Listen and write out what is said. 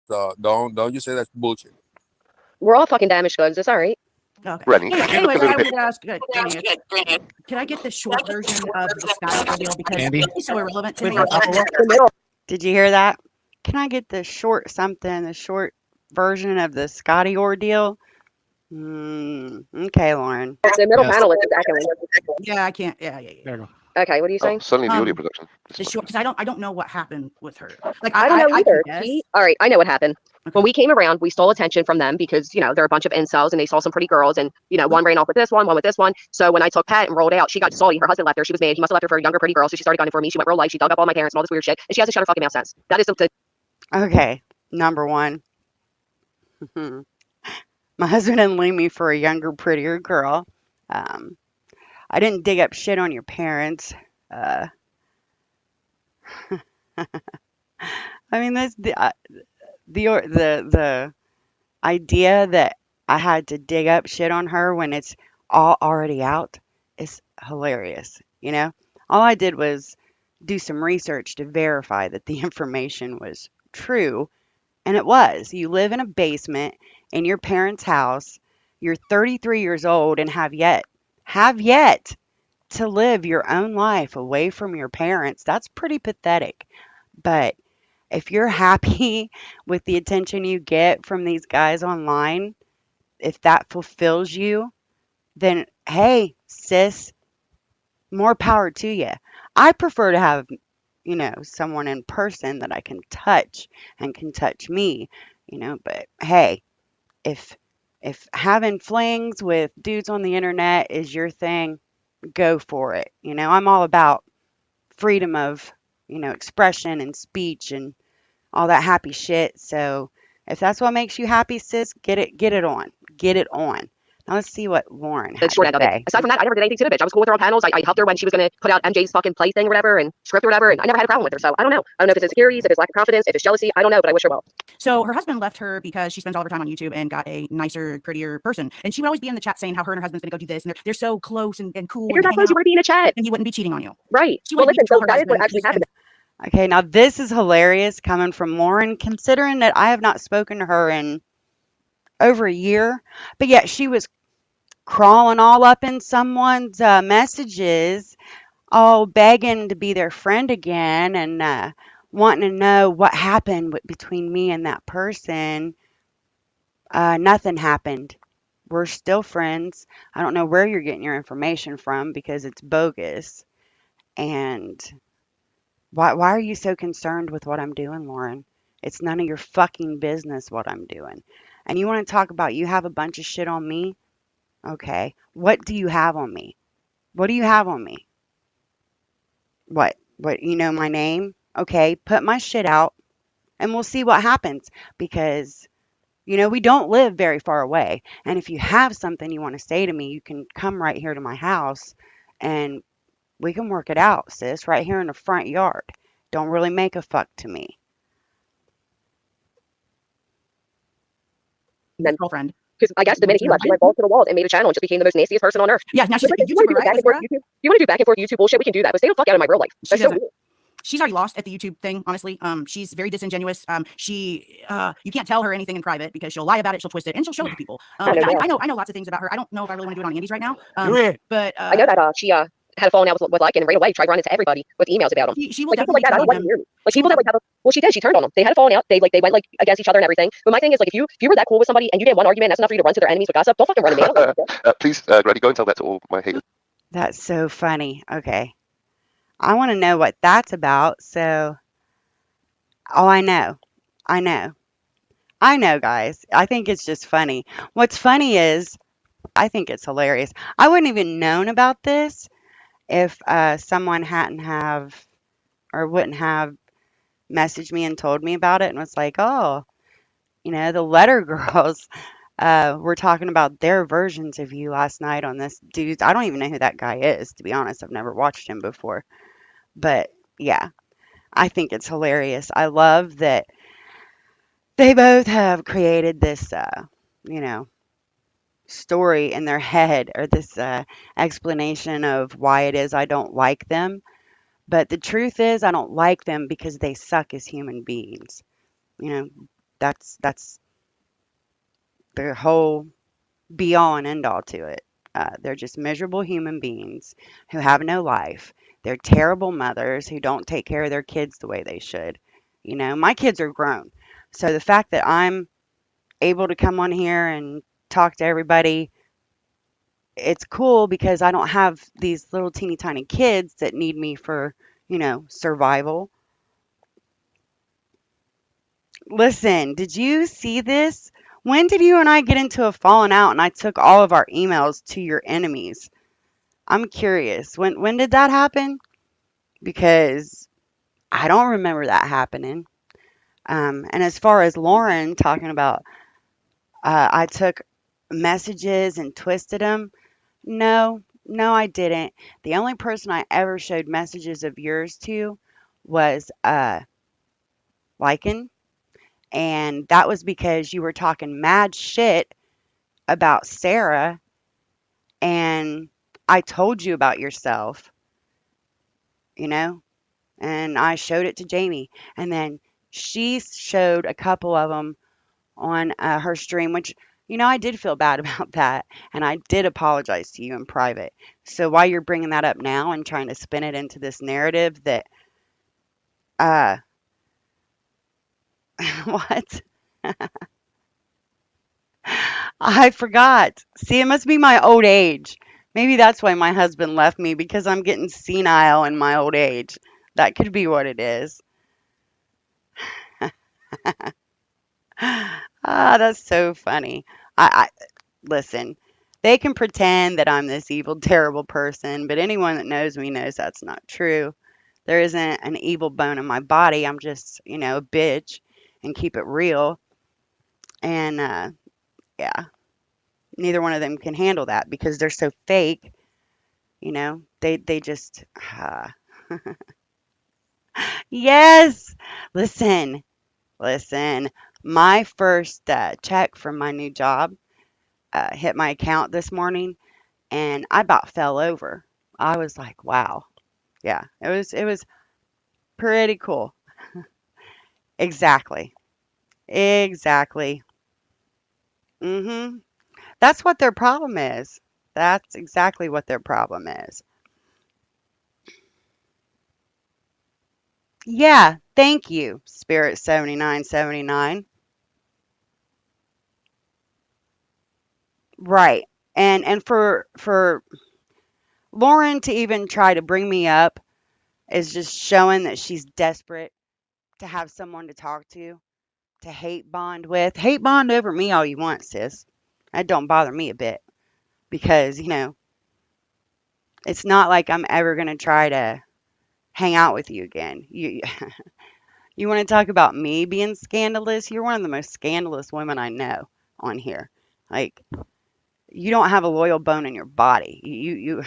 Don't you say that's bullshit. We're all fucking damaged goods. It's all right. Okay. Rennie, Yeah. can you look Anyways, a I little bit? wanted to ask, Danny, can I get the short version of the Scotty ordeal because Andy? it's so irrelevant to With me? your buffalo? The middle. Did you hear that? Can I get the short something, the short version of the Scotty ordeal? Okay, Lauren. The middle Yes. panel is echoing. Yeah, I can't. Yeah. There you go. Okay, what are you Oh, saying? suddenly the audio Um, production. The short because I don't know what happened with her. Like I don't know I can either. guess. All right, I know what happened. Okay. When we came around, we stole attention from them because, they're a bunch of incels and they saw some pretty girls and, one ran off with this one with this one. So when I took Pat and rolled out, she got salty. Her husband left her. She was mad. He must have left her for a younger, pretty girl. So she started gunning for me. She went real life. She dug up all my parents and all this weird shit. And she hasn't shut her fucking mouth since. That is the Okay, number one. My husband didn't leave me for a younger, prettier girl. Um, I didn't dig up shit on your parents. Uh, I mean, that's the idea that I had to dig up shit on her when it's all already out is hilarious. All I did was do some research to verify that the information was true, and it was. You live in a basement in your parents' house. You're 33 years old and have yet to live your own life away from your parents. That's pretty pathetic. But if you're happy with the attention you get from these guys online, if that fulfills you, then hey, sis, more power to you. I prefer to have, someone in person that I can touch and can touch me, but hey, if having flings with dudes on the internet is your thing, go for it. I'm all about freedom of, expression and speech and all that happy shit. So if that's what makes you happy, sis, get it on. Get it on. Now let's see what Lauren had short to end of it. say. Aside from that, I never did anything to the bitch. I was cool with her on panels. I helped her when she was going to put out MJ's fucking play thing or whatever and script or whatever. And I never had a problem with her. So I don't know. I don't know if it's insecurities, if it's lack of confidence, if it's jealousy. I don't know, but I wish her well. So her husband left her because she spends all of her time on YouTube and got a nicer, prettier person. And she would always be in the chat saying how her and her husband's gonna go do this, and they're so close and cool. If you're and that hang close, you out, want to be in a chat. and he wouldn't be cheating on you. Right. She Well, wouldn't listen, control so her that is what husband. actually happened. Okay, now this is hilarious coming from Lauren, considering that I have not spoken to her in over a year, but yet she was crawling all up in someone's messages, all begging to be their friend again and wanting to know what happened between me and that person. Nothing happened. We're still friends. I don't know where you're getting your information from because it's bogus. And why are you so concerned with what I'm doing, Lauren? It's none of your fucking business what I'm doing. And you want to talk about you have a bunch of shit on me? Okay. What do you have on me? What do you have on me? What? You know my name? Okay, put my shit out and we'll see what happens because we don't live very far away. And if you have something you want to say to me, you can come right here to my house and we can work it out, sis, right here in the front yard. Don't really make a fuck to me. Then- Girlfriend. Because I guess the minute he left, she went balls to the walls and made a channel and just became the most nastiest person on earth. Yeah, now she's But a listen, if you want to YouTuber, do right? back and forth YouTube, you want to do back and forth YouTube bullshit, we can do that. But stay the fuck out of my real life. She That's so doesn't. weird. She's already lost at the YouTube thing, honestly. She's very disingenuous. You can't tell her anything in private because she'll lie about it, she'll twist it, and she'll show it to people. I know that. I know lots of things about her. I don't know if I really want to do it on Andy's right now. Do it. But I know that she had a falling out with Lycan and right away tried running to everybody with emails about him. she will Like people like that, I don't definitely want to hear me. Like people that like have a well, she did. She turned on them. They had a falling out. They went like against each other and everything. But my thing is like if you were that cool with somebody and you get one argument, that's enough for you to run to their enemies with gossip. Don't fucking run to me. Please, Granny, go and tell that to all my haters. That's so funny. Okay. I want to know what that's about. So, I know, guys. I think it's just funny. What's funny is I think it's hilarious. I wouldn't even known about this if someone hadn't have or wouldn't have messaged me and told me about it and was like, oh, the letter girls were talking about their versions of you last night on this dude. I don't even know who that guy is, to be honest. I've never watched him before. But yeah, I think it's hilarious. I love that they both have created this, story in their head or this explanation of why it is I don't like them. But the truth is, I don't like them because they suck as human beings. You know, That's the whole be all and end all to it. They're just miserable human beings who have no life. They're terrible mothers who don't take care of their kids the way they should. You know, my kids are grown. So the fact that I'm able to come on here and talk to everybody, it's cool because I don't have these little teeny tiny kids that need me for, survival. Listen, did you see this? When did you and I get into a falling out and I took all of our emails to your enemies? I'm curious. When did that happen? Because I don't remember that happening. And as far as Lauren talking about, I took messages and twisted them. No, no, I didn't. The only person I ever showed messages of yours to was Lycan, and that was because you were talking mad shit about Sarah, and I told you about yourself, you know, and I showed it to Jamie, and then she showed a couple of them on her stream, which I did feel bad about that, and I did apologize to you in private. So while you're bringing that up now and trying to spin it into this narrative that, uh, what? I forgot. See, it must be my old age. Maybe that's why my husband left me because I'm getting senile in my old age. That could be what it is. That's so funny. I listen. They can pretend that I'm this evil, terrible person, but anyone that knows me knows that's not true. There isn't an evil bone in my body. I'm just, a bitch and keep it real. And yeah, neither one of them can handle that because they're so fake. They just yes. Listen, listen. My first check from my new job hit my account this morning, and I about fell over. I was like, wow. Yeah, it was pretty cool. Exactly. Exactly. Mhm. That's what their problem is. That's exactly what their problem is. Yeah, thank you, Spirit 7979. Right. And for Lauren to even try to bring me up is just showing that she's desperate to have someone to talk to hate bond with. Hate bond over me all you want, sis. That don't bother me a bit because, it's not like I'm ever going to try to hang out with you again. You want to talk about me being scandalous? You're one of the most scandalous women I know on here. Like, you don't have a loyal bone in your body. You